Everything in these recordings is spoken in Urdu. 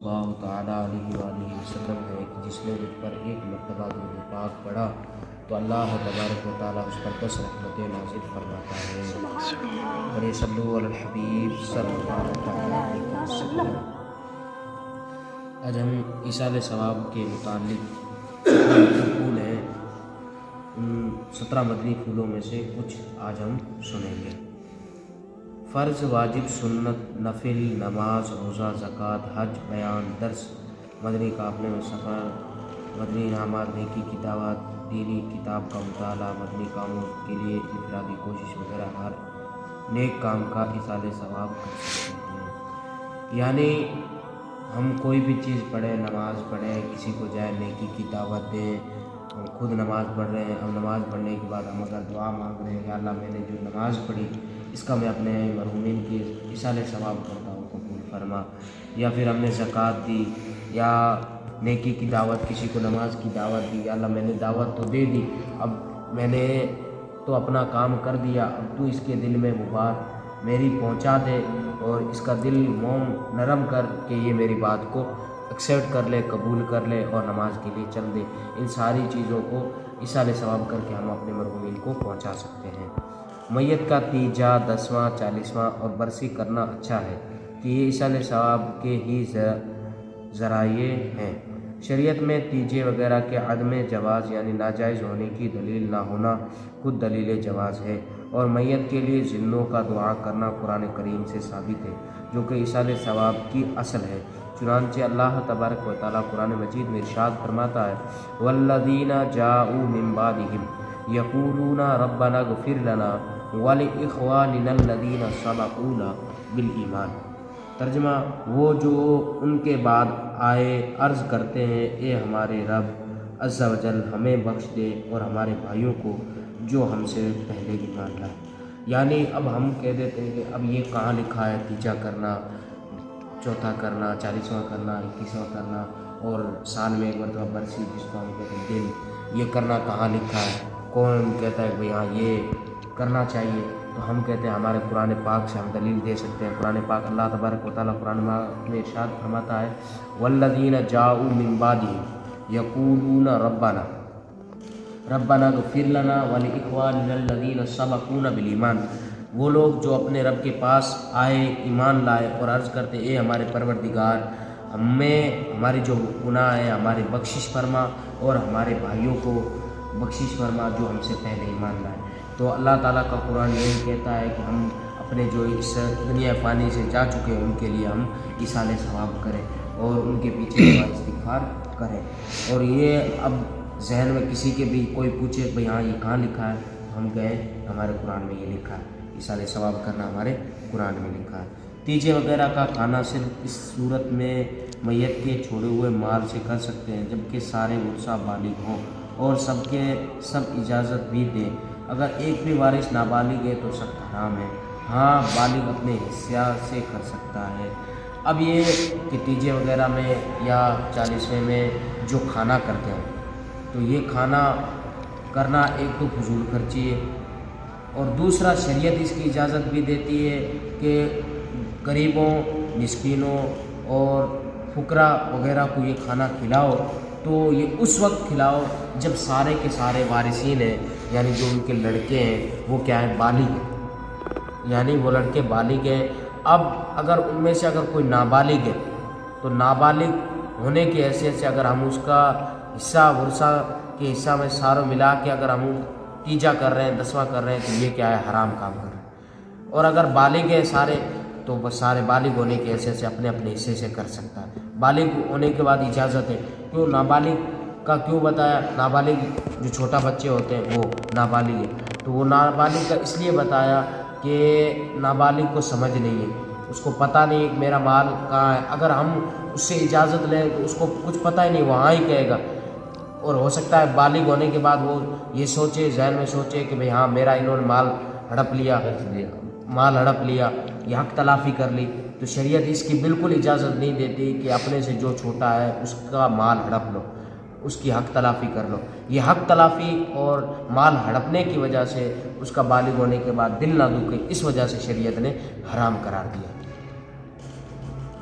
اللہ تعالیٰ علیہ وآلہ وسلم ہے کہ جس نے مجھ پر ایک مرتبہ درود پاک پڑھا تو اللہ تبارک و تعالیٰ اس پر 10 رحمتیں نازل فرماتا ہے۔ اور یہ صلو علی الحبیب صلی اللہ علیہ وسلم۔ آج ہم ایصال ثواب کے متعلق پھول ہیں، ان 17 مدنی پھولوں میں سے کچھ آج ہم سنیں گے۔ فرض، واجب، سنت، نفل، نماز، روزہ، زکوٰۃ، حج، بیان، درس، مدنی قافلے میں سفر، مدنی انعامات، نیکی کی دعوت، دینی کتاب کا مطالعہ، مدنی کاموں کے لیے انفرادی کوشش وغیرہ ہر نیک کام کا ایصال ثواب کر سکتے ہیں۔ یعنی ہم کوئی بھی چیز پڑھیں، نماز پڑھیں، کسی کو جائے نیکی کی دعوت دیں، ہم خود نماز پڑھ رہے ہیں، ہم نماز پڑھنے کے بعد ہم اگر دعا مانگ رہے ہیں یا اللہ میں نے جو نماز پڑھی اس کا میں اپنے مرحومین کی ایصال ثواب کرتا ہوں، قبول فرما۔ یا پھر ہم نے زکوٰۃ دی یا نیکی کی دعوت، کسی کو نماز کی دعوت دی، یا اللہ میں نے دعوت تو دے دی، اب میں نے تو اپنا کام کر دیا، اب تو اس کے دل میں وہ بات میری پہنچا دے اور اس کا دل موم نرم کر کے یہ میری بات کو ایکسیپٹ کر لے، قبول کر لے اور نماز کے لیے چل دے۔ ان ساری چیزوں کو ایصال ثواب کر کے ہم اپنے مرحومین کو پہنچا سکتے ہیں۔ میت کا تیجا، 10واں، 40واں اور برسی کرنا اچھا ہے کہ یہ ایصال ثواب کے ہی ذرائع ہیں۔ شریعت میں تیجے وغیرہ کے عدم جواز یعنی ناجائز ہونے کی دلیل نہ ہونا خود دلیل جواز ہے، اور میت کے لیے زندوں کا دعا کرنا قرآن کریم سے ثابت ہے جو کہ ایصال ثواب کی اصل ہے۔ چنانچہ اللہ تبارک و تعالیٰ قرآن مجید میں ارشاد فرماتا ہے والذین جاءوا من بعدہم یقولون ربنا اغفر لنا ولاخواننا الذین سبقونا بالایمان۔ ترجمہ، وہ جو ان کے بعد آئے عرض کرتے ہیں اے ہمارے رب عز و جل ہمیں بخش دے اور ہمارے بھائیوں کو جو ہم سے پہلے ایمان لائے۔ یعنی اب ہم کہہ دیتے ہیں کہ اب یہ کہاں لکھا ہے تیجا کرنا، چوتھا کرنا، 40واں کرنا، 21واں کرنا اور سال میں ایک مرتبہ برسی جس کو ہم کہتے ہیں دن، یہ کرنا کہاں لکھا ہے؟ کون کہتا ہے کہ بھئی ہاں یہ کرنا چاہیے؟ تو ہم کہتے ہیں ہمارے قرآن پاک سے ہم دلیل دے سکتے ہیں۔ قرآن پاک اللہ تبارک و تعالیٰ قرآن میں ارشاد فرماتا ہے والذین جاءوا من بعدہم یقولون ربنا اغفر لنا ولاخواننا الذین سبقونا بالایمان۔ وہ لوگ جو اپنے رب کے پاس آئے، ایمان لائے اور عرض کرتے اے ہمارے پروردگار ہمیں ہماری جو گناہ ہے ہماری بخشش فرما اور ہمارے بھائیوں کو بخشش فرما جو ہم سے پہلے ایمان لائے۔ تو اللہ تعالیٰ کا قرآن یہی کہتا ہے کہ ہم اپنے جو اس دنیا فانی سے جا چکے ہیں ان کے لیے ہم ایصال ثواب کریں اور ان کے پیچھے استغفار کریں۔ اور یہ اب ذہن میں کسی کے بھی کوئی پوچھے بھئی ہاں یہ کہاں لکھا ہے، تو ہم کہیں ہمارے قرآن میں یہ لکھا ہے، ایصال ثواب کرنا ہمارے قرآن میں لکھا ہے۔ تیجے وغیرہ کا کھانا صرف اس صورت میں میت کے چھوڑے ہوئے مال سے کر سکتے ہیں جبکہ سارے ورثہ بالغ ہوں اور سب کے سب اجازت بھی دیں۔ اگر ایک بھی وارث نابالغ ہے تو سخت حرام ہے، ہاں بالغ اپنے حصہ سے کر سکتا ہے۔ اب یہ کہ تیجے وغیرہ میں یا 40ویں میں جو کھانا کرتے ہیں تو یہ کھانا کرنا ایک تو فضول خرچی ہے اور دوسرا شریعت اس کی اجازت بھی دیتی ہے کہ غریبوں، مسکینوں اور فقراء وغیرہ کو یہ کھانا کھلاؤ، تو یہ اس وقت کھلاؤ جب سارے کے سارے وارثین ہیں، یعنی جو ان کے لڑکے ہیں وہ کیا ہے بالغ ہیں، یعنی وہ لڑکے بالغ ہیں۔ اب اگر ان میں سے اگر کوئی نابالغ ہے تو نابالغ ہونے کی حیثیت سے اگر ہم اس کا حصہ ورثہ کے حصہ میں ساروں ملا کے اگر ہم تیجا کر رہے ہیں، 10واں کر رہے ہیں تو یہ کیا ہے حرام کام کر رہے ہیں۔ اور اگر بالغ ہے سارے تو بس سارے بالغ ہونے کی حیثیت سے اپنے اپنے حصے سے کر سکتا ہے۔ بالغ ہونے کے بعد اجازت ہے، کیوں نابالغ کا کیوں بتایا؟ نابالغ جو چھوٹا بچے ہوتے ہیں وہ نابالغ ہے، تو وہ نابالغ کا اس لیے بتایا کہ نابالغ کو سمجھ نہیں ہے، اس کو پتہ نہیں کہ میرا مال کہاں ہے۔ اگر ہم اس سے اجازت لیں تو اس کو کچھ پتہ ہی نہیں، وہاں ہی کہے گا، اور ہو سکتا ہے بالغ ہونے کے بعد وہ یہ سوچے، ذہن میں سوچے کہ بھئی ہاں میرا انہوں نے مال ہڑپ لیا، یہ حق تلافی کر لی۔ تو شریعت اس کی بالکل اجازت نہیں دیتی کہ اپنے سے جو چھوٹا ہے اس کا مال ہڑپ لو، اس کی حق تلافی کر لو۔ یہ حق تلافی اور مال ہڑپنے کی وجہ سے اس کا بالغ ہونے کے بعد دل نہ دکھے، اس وجہ سے شریعت نے حرام قرار دیا۔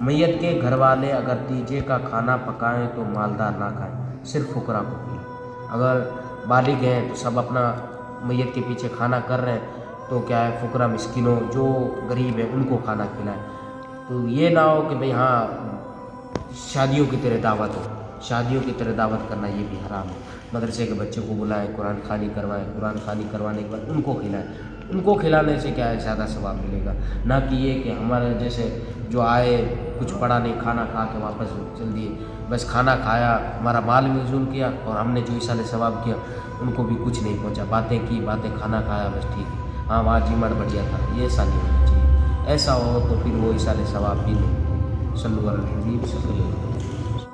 میت کے گھر والے اگر تیجے کا کھانا پکائیں تو مالدار نہ کھائیں، صرف فقراء کو کھلائیں۔ اگر بالغ ہیں تو سب اپنا میت کے پیچھے کھانا کر رہے ہیں تو کیا ہے فقراء مسکینوں جو غریب ہیں ان کو کھانا کھلائیں۔ تو یہ نہ ہو کہ بھئی ہاں شادیوں کی طرح دعوت ہو، شادیوں کی طرح دعوت کرنا یہ بھی حرام ہے۔ مدرسے کے بچے کو بلائیں، قرآن خوانی کروائیں، قرآن خوانی کروانے کے بعد ان کو کھلائیں، ان کو کھلانے سے کیا ہے زیادہ ثواب ملے گا، نہ کہ یہ کہ ہمارے جیسے جو آئے کچھ پڑا نہیں، کھانا کھا کے واپس چل دیے، بس کھانا کھایا، ہمارا مال بھی وصول کیا اور ہم نے جو ایصال ثواب کیا ان کو بھی کچھ نہیں پہنچا، باتیں کی، باتیں کھانا کھایا، بس ٹھیک ہے، ہاں وہاں جیمٹ بڑھیا تھا، یہ ایسا نہیں ہونا چاہیے۔ ایسا ہو تو پھر وہ ایصال ثواب بھی نہیں۔ صلی اللہ علیہ وسلم۔